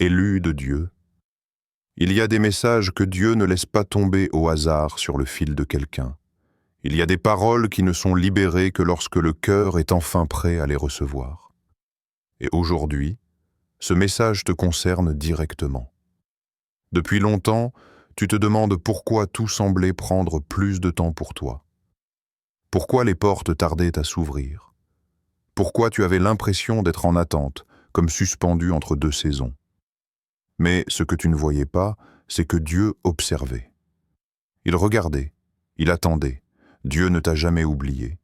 élu de Dieu. Il y a des messages que Dieu ne laisse pas tomber au hasard sur le fil de quelqu'un. Il y a des paroles qui ne sont libérées que lorsque le cœur est enfin prêt à les recevoir. Et aujourd'hui, ce message te concerne directement. Depuis longtemps, tu te demandes pourquoi tout semblait prendre plus de temps pour toi. Pourquoi les portes tardaient à s'ouvrir? Pourquoi tu avais l'impression d'être en attente, comme suspendu entre deux saisons? Mais ce que tu ne voyais pas, c'est que Dieu observait. Il regardait, il attendait. Dieu ne t'a jamais oublié.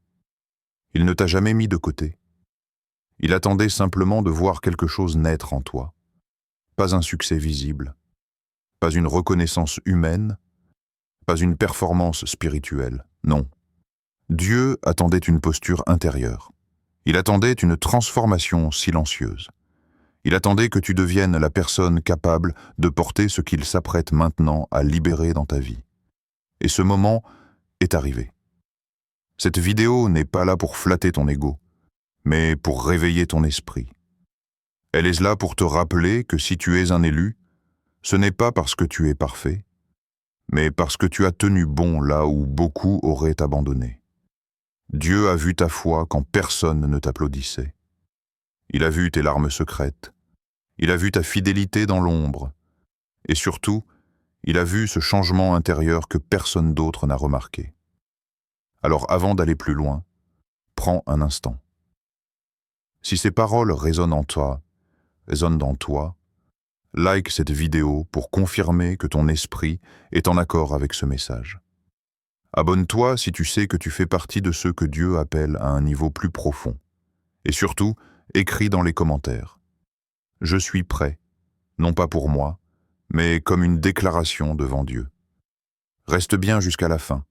Il ne t'a jamais mis de côté. Il attendait simplement de voir quelque chose naître en toi. Pas un succès visible, pas une reconnaissance humaine, pas une performance spirituelle, non. Dieu attendait une posture intérieure. Il attendait une transformation silencieuse. Il attendait que tu deviennes la personne capable de porter ce qu'il s'apprête maintenant à libérer dans ta vie. Et ce moment est arrivé. Cette vidéo n'est pas là pour flatter ton ego, mais pour réveiller ton esprit. Elle est là pour te rappeler que si tu es un élu, ce n'est pas parce que tu es parfait, mais parce que tu as tenu bon là où beaucoup auraient abandonné. Dieu a vu ta foi quand personne ne t'applaudissait. Il a vu tes larmes secrètes. Il a vu ta fidélité dans l'ombre. Et surtout, il a vu ce changement intérieur que personne d'autre n'a remarqué. Alors avant d'aller plus loin, prends un instant. Si ces paroles résonnent dans toi, like cette vidéo pour confirmer que ton esprit est en accord avec ce message. Abonne-toi si tu sais que tu fais partie de ceux que Dieu appelle à un niveau plus profond. Et surtout, écris dans les commentaires. Je suis prêt, non pas pour moi, mais comme une déclaration devant Dieu. Reste bien jusqu'à la fin,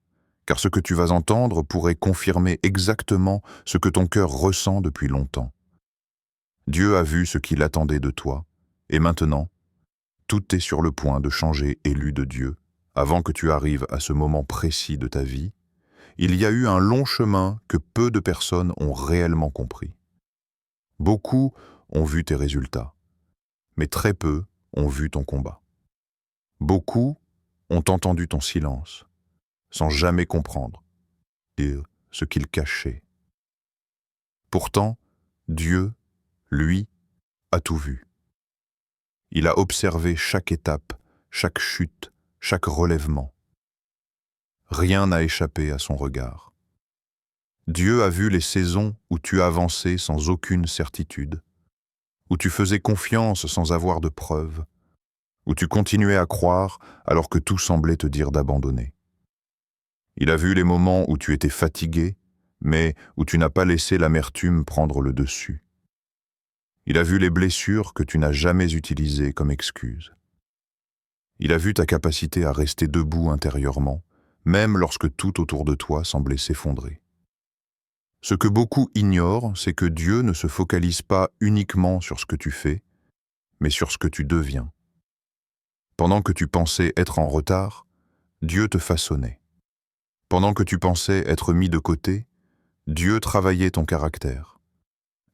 car ce que tu vas entendre pourrait confirmer exactement ce que ton cœur ressent depuis longtemps. Dieu a vu ce qu'il attendait de toi, et maintenant, tout est sur le point de changer élu de Dieu. Avant que tu arrives à ce moment précis de ta vie, il y a eu un long chemin que peu de personnes ont réellement compris. Beaucoup ont vu tes résultats, mais très peu ont vu ton combat. Beaucoup ont entendu ton silence, sans jamais comprendre ce qu'il cachait. Pourtant, Dieu, lui, a tout vu. Il a observé chaque étape, chaque chute, chaque relèvement. Rien n'a échappé à son regard. Dieu a vu les saisons où tu avançais sans aucune certitude, où tu faisais confiance sans avoir de preuves, où tu continuais à croire alors que tout semblait te dire d'abandonner. Il a vu les moments où tu étais fatigué, mais où tu n'as pas laissé l'amertume prendre le dessus. Il a vu les blessures que tu n'as jamais utilisées comme excuse. Il a vu ta capacité à rester debout intérieurement, même lorsque tout autour de toi semblait s'effondrer. Ce que beaucoup ignorent, c'est que Dieu ne se focalise pas uniquement sur ce que tu fais, mais sur ce que tu deviens. Pendant que tu pensais être en retard, Dieu te façonnait. Pendant que tu pensais être mis de côté, Dieu travaillait ton caractère.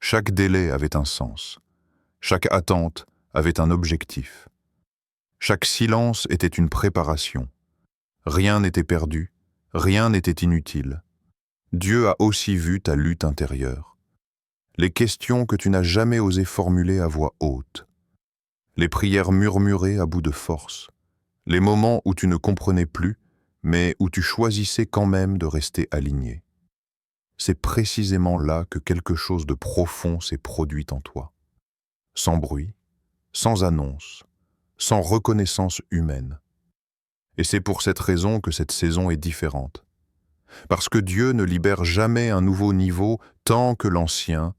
Chaque délai avait un sens. Chaque attente avait un objectif. Chaque silence était une préparation. Rien n'était perdu, rien n'était inutile. Dieu a aussi vu ta lutte intérieure. Les questions que tu n'as jamais osé formuler à voix haute. Les prières murmurées à bout de force. Les moments où tu ne comprenais plus, mais où tu choisissais quand même de rester aligné. C'est précisément là que quelque chose de profond s'est produit en toi. Sans bruit, sans annonce, sans reconnaissance humaine. Et c'est pour cette raison que cette saison est différente. Parce que Dieu ne libère jamais un nouveau niveau tant que l'ancien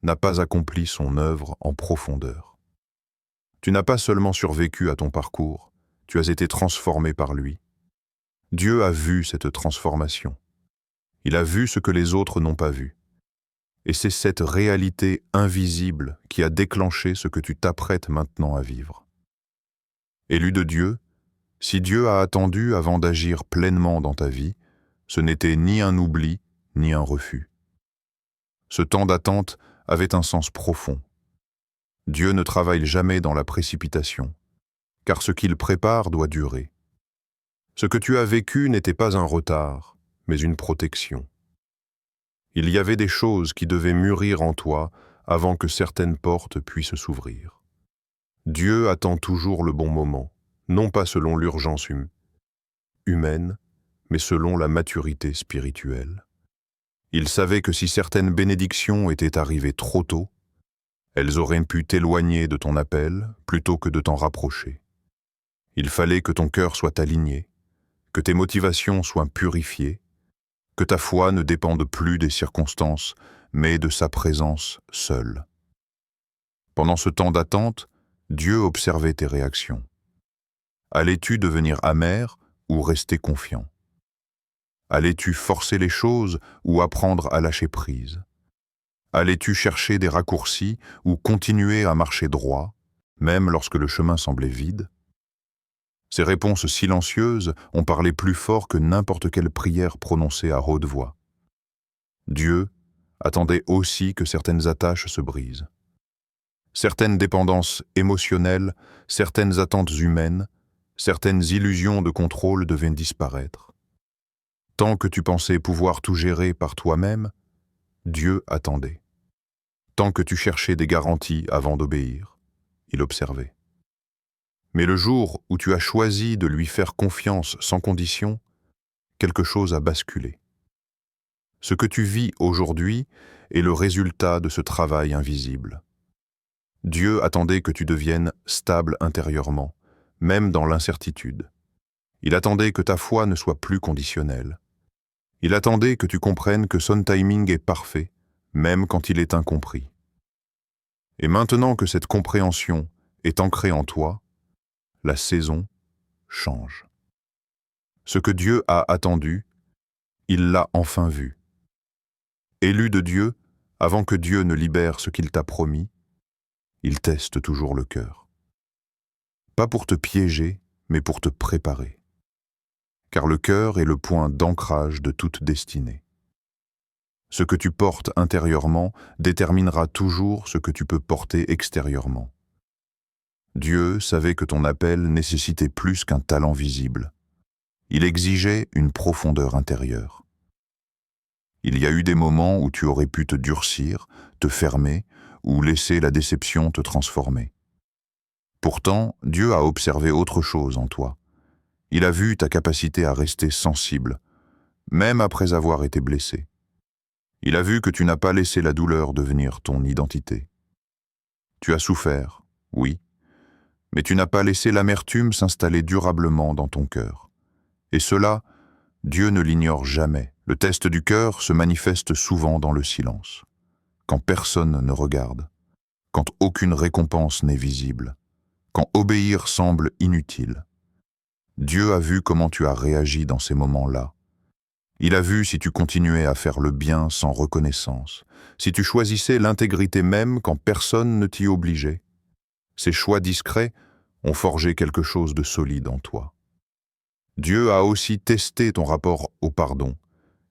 n'a pas accompli son œuvre en profondeur. Tu n'as pas seulement survécu à ton parcours, tu as été transformé par lui. Dieu a vu cette transformation. Il a vu ce que les autres n'ont pas vu. Et c'est cette réalité invisible qui a déclenché ce que tu t'apprêtes maintenant à vivre. Élu de Dieu, si Dieu a attendu avant d'agir pleinement dans ta vie, ce n'était ni un oubli, ni un refus. Ce temps d'attente avait un sens profond. Dieu ne travaille jamais dans la précipitation, car ce qu'il prépare doit durer. Ce que tu as vécu n'était pas un retard, mais une protection. Il y avait des choses qui devaient mûrir en toi avant que certaines portes puissent s'ouvrir. Dieu attend toujours le bon moment, non pas selon l'urgence humaine, mais selon la maturité spirituelle. Il savait que si certaines bénédictions étaient arrivées trop tôt, elles auraient pu t'éloigner de ton appel plutôt que de t'en rapprocher. Il fallait que ton cœur soit aligné, que tes motivations soient purifiées, que ta foi ne dépende plus des circonstances, mais de sa présence seule. Pendant ce temps d'attente, Dieu observait tes réactions. Allais-tu devenir amer ou rester confiant? Allais-tu forcer les choses ou apprendre à lâcher prise? Allais-tu chercher des raccourcis ou continuer à marcher droit, même lorsque le chemin semblait vide? Ces réponses silencieuses ont parlé plus fort que n'importe quelle prière prononcée à haute voix. Dieu attendait aussi que certaines attaches se brisent. Certaines dépendances émotionnelles, certaines attentes humaines, certaines illusions de contrôle devaient disparaître. Tant que tu pensais pouvoir tout gérer par toi-même, Dieu attendait. Tant que tu cherchais des garanties avant d'obéir, il observait. Mais le jour où tu as choisi de lui faire confiance sans condition, quelque chose a basculé. Ce que tu vis aujourd'hui est le résultat de ce travail invisible. Dieu attendait que tu deviennes stable intérieurement, même dans l'incertitude. Il attendait que ta foi ne soit plus conditionnelle. Il attendait que tu comprennes que son timing est parfait, même quand il est incompris. Et maintenant que cette compréhension est ancrée en toi, la saison change. Ce que Dieu a attendu, il l'a enfin vu. Élu de Dieu, avant que Dieu ne libère ce qu'il t'a promis, il teste toujours le cœur. Pas pour te piéger, mais pour te préparer. Car le cœur est le point d'ancrage de toute destinée. Ce que tu portes intérieurement déterminera toujours ce que tu peux porter extérieurement. Dieu savait que ton appel nécessitait plus qu'un talent visible. Il exigeait une profondeur intérieure. Il y a eu des moments où tu aurais pu te durcir, te fermer, ou laisser la déception te transformer. Pourtant, Dieu a observé autre chose en toi. Il a vu ta capacité à rester sensible, même après avoir été blessé. Il a vu que tu n'as pas laissé la douleur devenir ton identité. Tu as souffert, oui, mais tu n'as pas laissé l'amertume s'installer durablement dans ton cœur. Et cela, Dieu ne l'ignore jamais. Le test du cœur se manifeste souvent dans le silence, quand personne ne regarde, quand aucune récompense n'est visible, quand obéir semble inutile. Dieu a vu comment tu as réagi dans ces moments-là. Il a vu si tu continuais à faire le bien sans reconnaissance, si tu choisissais l'intégrité même quand personne ne t'y obligeait. Ces choix discrets ont forgé quelque chose de solide en toi. Dieu a aussi testé ton rapport au pardon.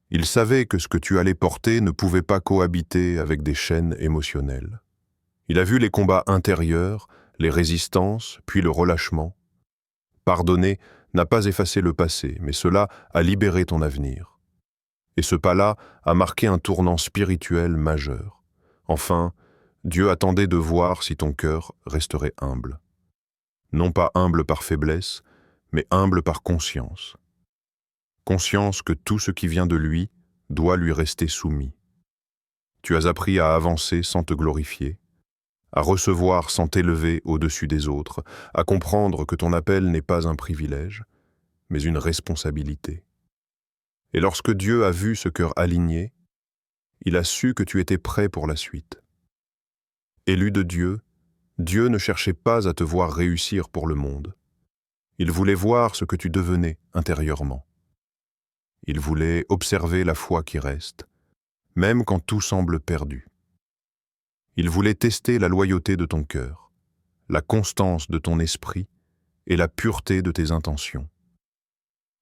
Il savait que ce que tu allais porter ne pouvait pas cohabiter avec des chaînes émotionnelles. Il a vu les combats intérieurs, les résistances, puis le relâchement. Pardonner n'a pas effacé le passé, mais cela a libéré ton avenir. Et ce pas-là a marqué un tournant spirituel majeur. Enfin, Dieu attendait de voir si ton cœur resterait humble. Non pas humble par faiblesse, mais humble par conscience. Conscience que tout ce qui vient de lui doit lui rester soumis. Tu as appris à avancer sans te glorifier, à recevoir sans t'élever au-dessus des autres, à comprendre que ton appel n'est pas un privilège, mais une responsabilité. Et lorsque Dieu a vu ce cœur aligné, il a su que tu étais prêt pour la suite. Élu de Dieu, Dieu ne cherchait pas à te voir réussir pour le monde. Il voulait voir ce que tu devenais intérieurement. Il voulait observer la foi qui reste, même quand tout semble perdu. Il voulait tester la loyauté de ton cœur, la constance de ton esprit et la pureté de tes intentions.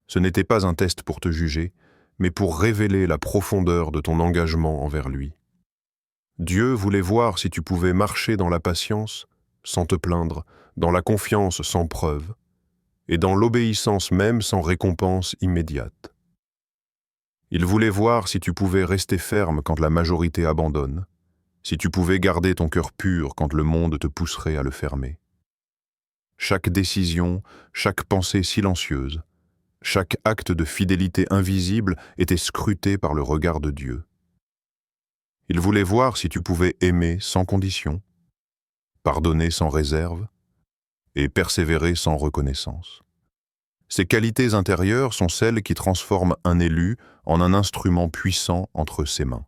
Ce n'était pas un test pour te juger, mais pour révéler la profondeur de ton engagement envers lui. Dieu voulait voir si tu pouvais marcher dans la patience sans te plaindre, dans la confiance sans preuve, et dans l'obéissance même sans récompense immédiate. Il voulait voir si tu pouvais rester ferme quand la majorité abandonne, si tu pouvais garder ton cœur pur quand le monde te pousserait à le fermer. Chaque décision, chaque pensée silencieuse, chaque acte de fidélité invisible était scruté par le regard de Dieu. Il voulait voir si tu pouvais aimer sans condition, pardonner sans réserve et persévérer sans reconnaissance. Ces qualités intérieures sont celles qui transforment un élu en un instrument puissant entre ses mains.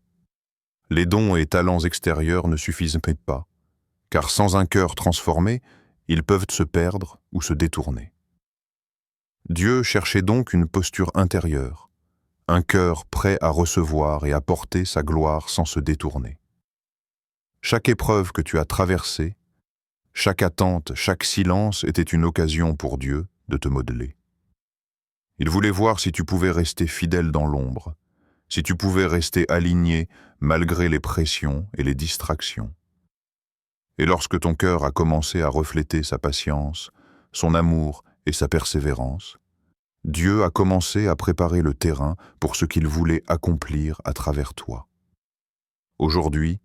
Les dons et talents extérieurs ne suffisent pas, car sans un cœur transformé, ils peuvent se perdre ou se détourner. Dieu cherchait donc une posture intérieure, un cœur prêt à recevoir et à porter sa gloire sans se détourner. Chaque épreuve que tu as traversée, chaque attente, chaque silence était une occasion pour Dieu de te modeler. Il voulait voir si tu pouvais rester fidèle dans l'ombre, si tu pouvais rester aligné malgré les pressions et les distractions. Et lorsque ton cœur a commencé à refléter sa patience, son amour et sa persévérance, Dieu a commencé à préparer le terrain pour ce qu'il voulait accomplir à travers toi. Aujourd'hui,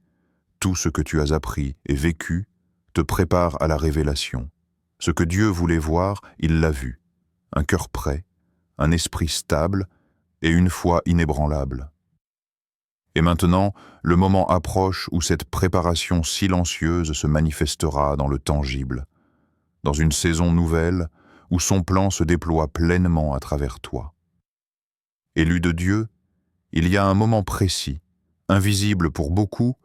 tout ce que tu as appris et vécu te prépare à la révélation. Ce que Dieu voulait voir, il l'a vu. Un cœur prêt, un esprit stable et une foi inébranlable. Et maintenant, le moment approche où cette préparation silencieuse se manifestera dans le tangible, dans une saison nouvelle où son plan se déploie pleinement à travers toi. Élu de Dieu, il y a un moment précis, invisible pour beaucoup,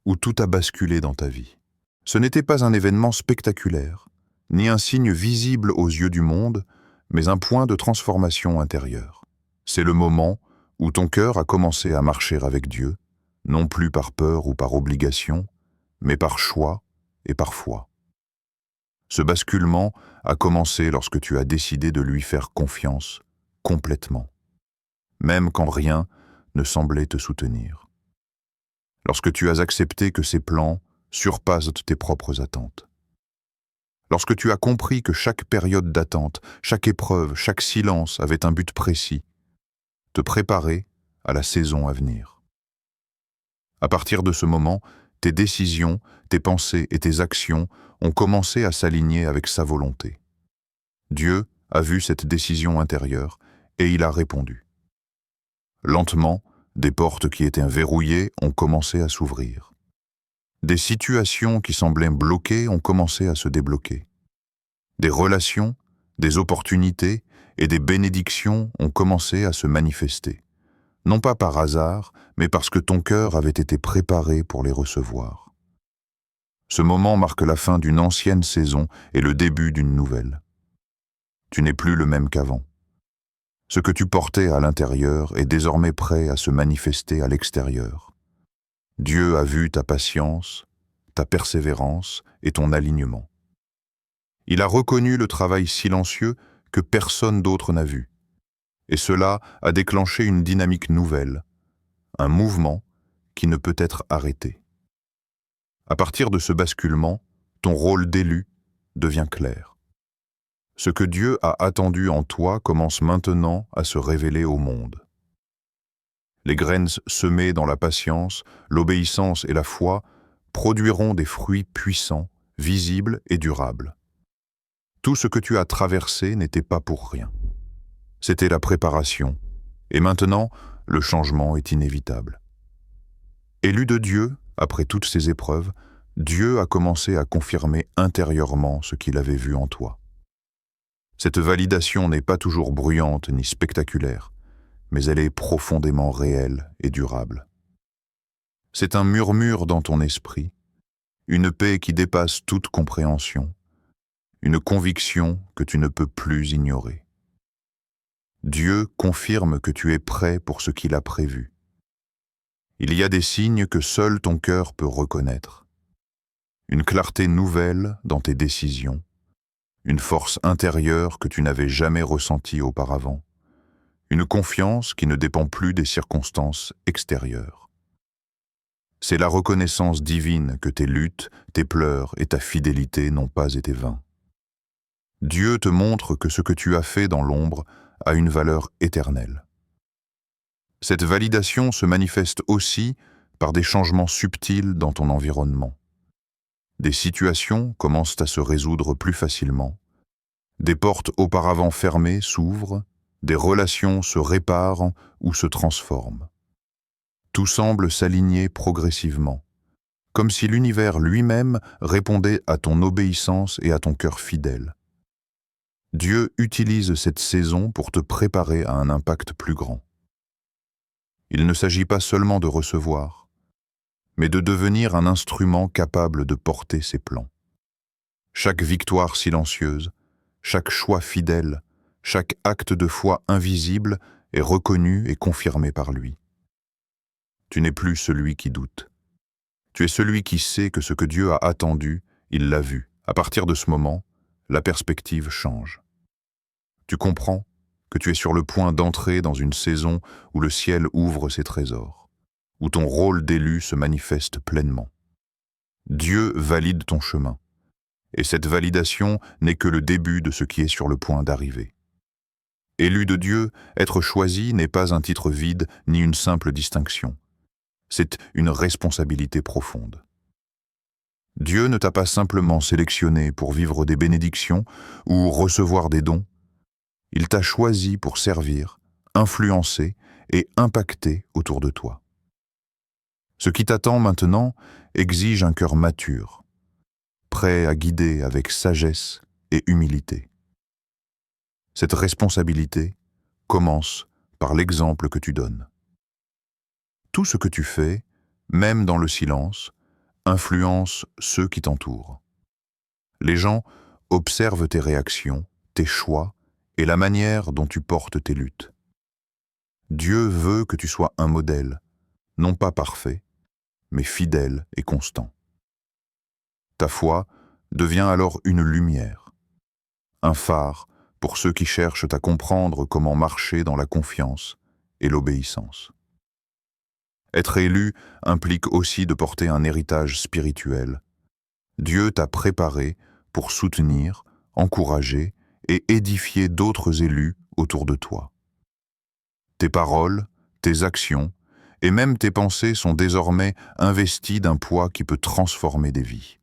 où tout a basculé dans ta vie. Ce n'était pas un événement spectaculaire, ni un signe visible aux yeux du monde, mais un point de transformation intérieure. C'est le moment où ton cœur a commencé à marcher avec Dieu, non plus par peur ou par obligation, mais par choix et par foi. Ce basculement a commencé lorsque tu as décidé de lui faire confiance complètement, même quand rien ne semblait te soutenir. Lorsque tu as accepté que ses plans surpassent tes propres attentes. Lorsque tu as compris que chaque période d'attente, chaque épreuve, chaque silence avait un but précis, te préparer à la saison à venir. À partir de ce moment, tes décisions, tes pensées et tes actions ont commencé à s'aligner avec sa volonté. Dieu a vu cette décision intérieure et il a répondu. Lentement, des portes qui étaient verrouillées ont commencé à s'ouvrir. Des situations qui semblaient bloquées ont commencé à se débloquer. Des relations, des opportunités et des bénédictions ont commencé à se manifester. Non pas par hasard, mais parce que ton cœur avait été préparé pour les recevoir. Ce moment marque la fin d'une ancienne saison et le début d'une nouvelle. Tu n'es plus le même qu'avant. Ce que tu portais à l'intérieur est désormais prêt à se manifester à l'extérieur. Dieu a vu ta patience, ta persévérance et ton alignement. Il a reconnu le travail silencieux que personne d'autre n'a vu. Et cela a déclenché une dynamique nouvelle, un mouvement qui ne peut être arrêté. À partir de ce basculement, ton rôle d'élu devient clair. Ce que Dieu a attendu en toi commence maintenant à se révéler au monde. Les graines semées dans la patience, l'obéissance et la foi produiront des fruits puissants, visibles et durables. Tout ce que tu as traversé n'était pas pour rien. C'était la préparation, et maintenant, le changement est inévitable. Élu de Dieu, après toutes ces épreuves, Dieu a commencé à confirmer intérieurement ce qu'il avait vu en toi. Cette validation n'est pas toujours bruyante ni spectaculaire, mais elle est profondément réelle et durable. C'est un murmure dans ton esprit, une paix qui dépasse toute compréhension, une conviction que tu ne peux plus ignorer. Dieu confirme que tu es prêt pour ce qu'il a prévu. Il y a des signes que seul ton cœur peut reconnaître. Une clarté nouvelle dans tes décisions, une force intérieure que tu n'avais jamais ressentie auparavant, une confiance qui ne dépend plus des circonstances extérieures. C'est la reconnaissance divine que tes luttes, tes pleurs et ta fidélité n'ont pas été vains. Dieu te montre que ce que tu as fait dans l'ombre a une valeur éternelle. Cette validation se manifeste aussi par des changements subtils dans ton environnement. Des situations commencent à se résoudre plus facilement, des portes auparavant fermées s'ouvrent, des relations se réparent ou se transforment. Tout semble s'aligner progressivement, comme si l'univers lui-même répondait à ton obéissance et à ton cœur fidèle. Dieu utilise cette saison pour te préparer à un impact plus grand. Il ne s'agit pas seulement de recevoir, mais de devenir un instrument capable de porter ses plans. Chaque victoire silencieuse, chaque choix fidèle, chaque acte de foi invisible est reconnu et confirmé par lui. Tu n'es plus celui qui doute. Tu es celui qui sait que ce que Dieu a attendu, il l'a vu. À partir de ce moment, la perspective change. Tu comprends que tu es sur le point d'entrer dans une saison où le ciel ouvre ses trésors, où ton rôle d'élu se manifeste pleinement. Dieu valide ton chemin, et cette validation n'est que le début de ce qui est sur le point d'arriver. Élu de Dieu, être choisi n'est pas un titre vide ni une simple distinction. C'est une responsabilité profonde. Dieu ne t'a pas simplement sélectionné pour vivre des bénédictions ou recevoir des dons. Il t'a choisi pour servir, influencer et impacter autour de toi. Ce qui t'attend maintenant exige un cœur mature, prêt à guider avec sagesse et humilité. Cette responsabilité commence par l'exemple que tu donnes. Tout ce que tu fais, même dans le silence, influence ceux qui t'entourent. Les gens observent tes réactions, tes choix et la manière dont tu portes tes luttes. Dieu veut que tu sois un modèle, non pas parfait, mais fidèle et constant. Ta foi devient alors une lumière, un phare pour ceux qui cherchent à comprendre comment marcher dans la confiance et l'obéissance. Être élu implique aussi de porter un héritage spirituel. Dieu t'a préparé pour soutenir, encourager et édifier d'autres élus autour de toi. Tes paroles, tes actions et même tes pensées sont désormais investies d'un poids qui peut transformer des vies.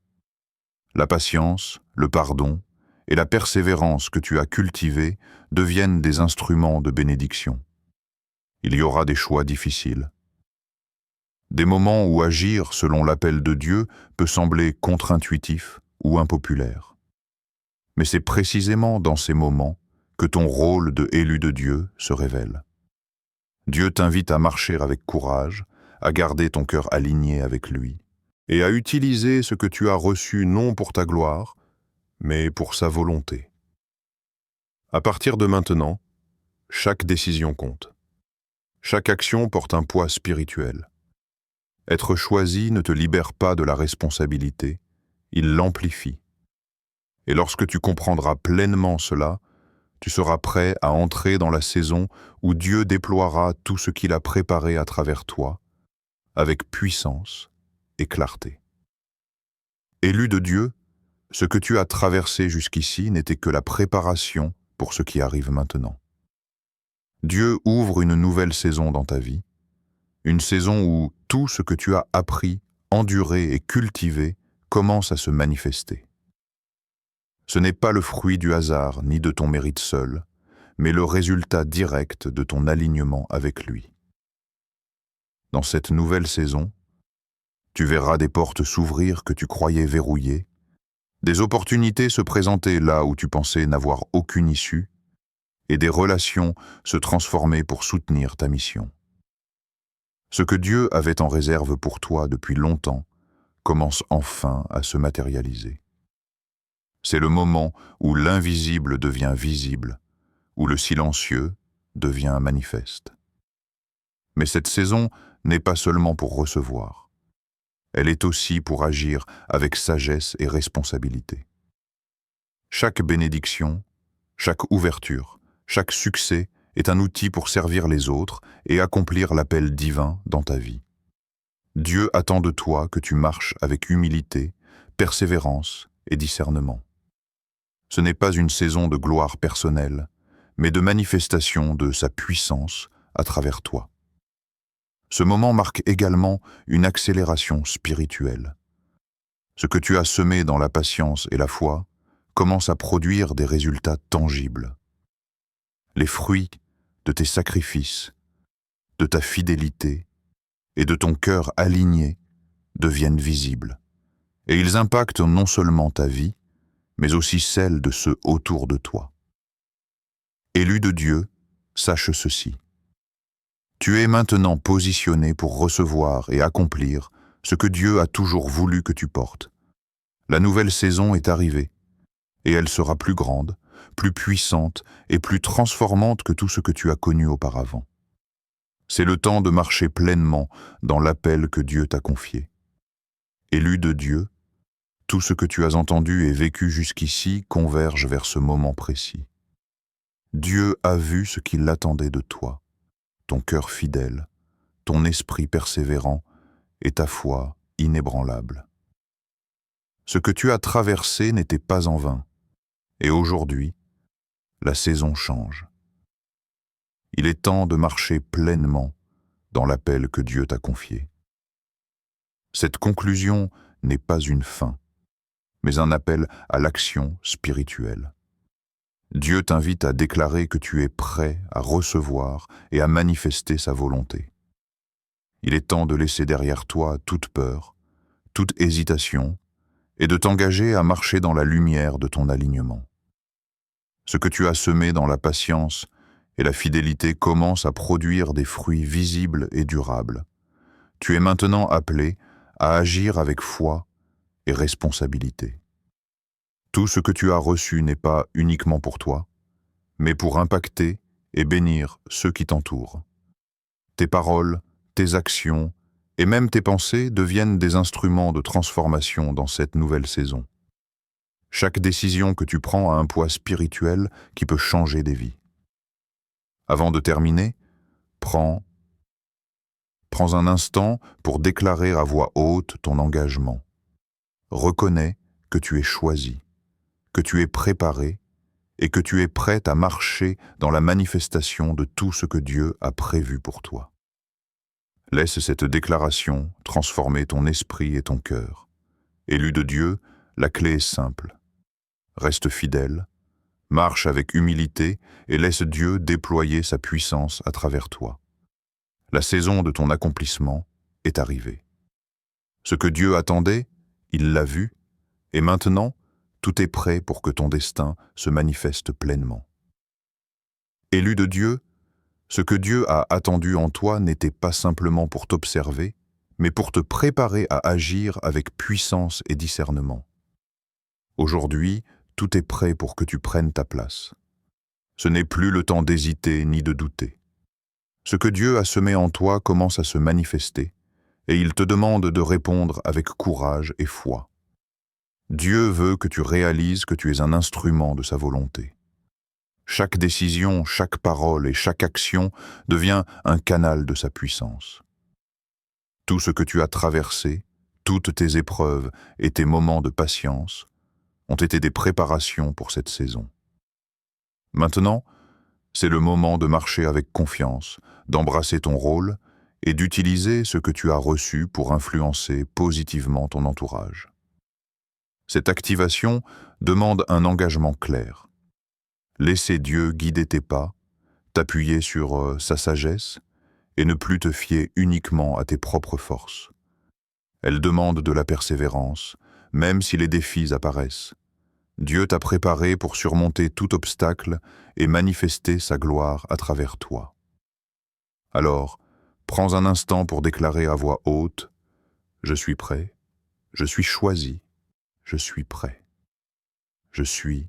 La patience, le pardon et la persévérance que tu as cultivées deviennent des instruments de bénédiction. Il y aura des choix difficiles. Des moments où agir selon l'appel de Dieu peut sembler contre-intuitif ou impopulaire. Mais c'est précisément dans ces moments que ton rôle de élu de Dieu se révèle. Dieu t'invite à marcher avec courage, à garder ton cœur aligné avec lui, et à utiliser ce que tu as reçu non pour ta gloire, mais pour sa volonté. À partir de maintenant, chaque décision compte. Chaque action porte un poids spirituel. Être choisi ne te libère pas de la responsabilité, il l'amplifie. Et lorsque tu comprendras pleinement cela, tu seras prêt à entrer dans la saison où Dieu déploiera tout ce qu'il a préparé à travers toi, avec puissance et clarté. Élu de Dieu, ce que tu as traversé jusqu'ici n'était que la préparation pour ce qui arrive maintenant. Dieu ouvre une nouvelle saison dans ta vie, une saison où tout ce que tu as appris, enduré et cultivé commence à se manifester. Ce n'est pas le fruit du hasard ni de ton mérite seul, mais le résultat direct de ton alignement avec lui. Dans cette nouvelle saison, tu verras des portes s'ouvrir que tu croyais verrouillées, des opportunités se présenter là où tu pensais n'avoir aucune issue, et des relations se transformer pour soutenir ta mission. Ce que Dieu avait en réserve pour toi depuis longtemps commence enfin à se matérialiser. C'est le moment où l'invisible devient visible, où le silencieux devient manifeste. Mais cette saison n'est pas seulement pour recevoir. Elle est aussi pour agir avec sagesse et responsabilité. Chaque bénédiction, chaque ouverture, chaque succès est un outil pour servir les autres et accomplir l'appel divin dans ta vie. Dieu attend de toi que tu marches avec humilité, persévérance et discernement. Ce n'est pas une saison de gloire personnelle, mais de manifestation de sa puissance à travers toi. Ce moment marque également une accélération spirituelle. Ce que tu as semé dans la patience et la foi commence à produire des résultats tangibles. Les fruits de tes sacrifices, de ta fidélité et de ton cœur aligné deviennent visibles. Et ils impactent non seulement ta vie, mais aussi celle de ceux autour de toi. Élu de Dieu, sache ceci. Tu es maintenant positionné pour recevoir et accomplir ce que Dieu a toujours voulu que tu portes. La nouvelle saison est arrivée, et elle sera plus grande, plus puissante et plus transformante que tout ce que tu as connu auparavant. C'est le temps de marcher pleinement dans l'appel que Dieu t'a confié. Élu de Dieu, tout ce que tu as entendu et vécu jusqu'ici converge vers ce moment précis. Dieu a vu ce qu'il attendait de toi, ton cœur fidèle, ton esprit persévérant et ta foi inébranlable. Ce que tu as traversé n'était pas en vain, et aujourd'hui, la saison change. Il est temps de marcher pleinement dans l'appel que Dieu t'a confié. Cette conclusion n'est pas une fin, mais un appel à l'action spirituelle. Dieu t'invite à déclarer que tu es prêt à recevoir et à manifester sa volonté. Il est temps de laisser derrière toi toute peur, toute hésitation, et de t'engager à marcher dans la lumière de ton alignement. Ce que tu as semé dans la patience et la fidélité commence à produire des fruits visibles et durables. Tu es maintenant appelé à agir avec foi et responsabilité. Tout ce que tu as reçu n'est pas uniquement pour toi, mais pour impacter et bénir ceux qui t'entourent. Tes paroles, tes actions et même tes pensées deviennent des instruments de transformation dans cette nouvelle saison. Chaque décision que tu prends a un poids spirituel qui peut changer des vies. Avant de terminer, prends un instant pour déclarer à voix haute ton engagement. Reconnais que tu es choisi, que tu es préparé et que tu es prête à marcher dans la manifestation de tout ce que Dieu a prévu pour toi. Laisse cette déclaration transformer ton esprit et ton cœur. Élu de Dieu, la clé est simple. Reste fidèle, marche avec humilité et laisse Dieu déployer sa puissance à travers toi. La saison de ton accomplissement est arrivée. Ce que Dieu attendait, il l'a vu, et maintenant, tout est prêt pour que ton destin se manifeste pleinement. Élu de Dieu, ce que Dieu a attendu en toi n'était pas simplement pour t'observer, mais pour te préparer à agir avec puissance et discernement. Aujourd'hui, tout est prêt pour que tu prennes ta place. Ce n'est plus le temps d'hésiter ni de douter. Ce que Dieu a semé en toi commence à se manifester, et il te demande de répondre avec courage et foi. Dieu veut que tu réalises que tu es un instrument de sa volonté. Chaque décision, chaque parole et chaque action devient un canal de sa puissance. Tout ce que tu as traversé, toutes tes épreuves et tes moments de patience ont été des préparations pour cette saison. Maintenant, c'est le moment de marcher avec confiance, d'embrasser ton rôle et d'utiliser ce que tu as reçu pour influencer positivement ton entourage. Cette activation demande un engagement clair. Laisser Dieu guider tes pas, t'appuyer sur sa sagesse et ne plus te fier uniquement à tes propres forces. Elle demande de la persévérance, même si les défis apparaissent. Dieu t'a préparé pour surmonter tout obstacle et manifester sa gloire à travers toi. Alors, prends un instant pour déclarer à voix haute « Je suis prêt, je suis choisi, je suis prêt, je suis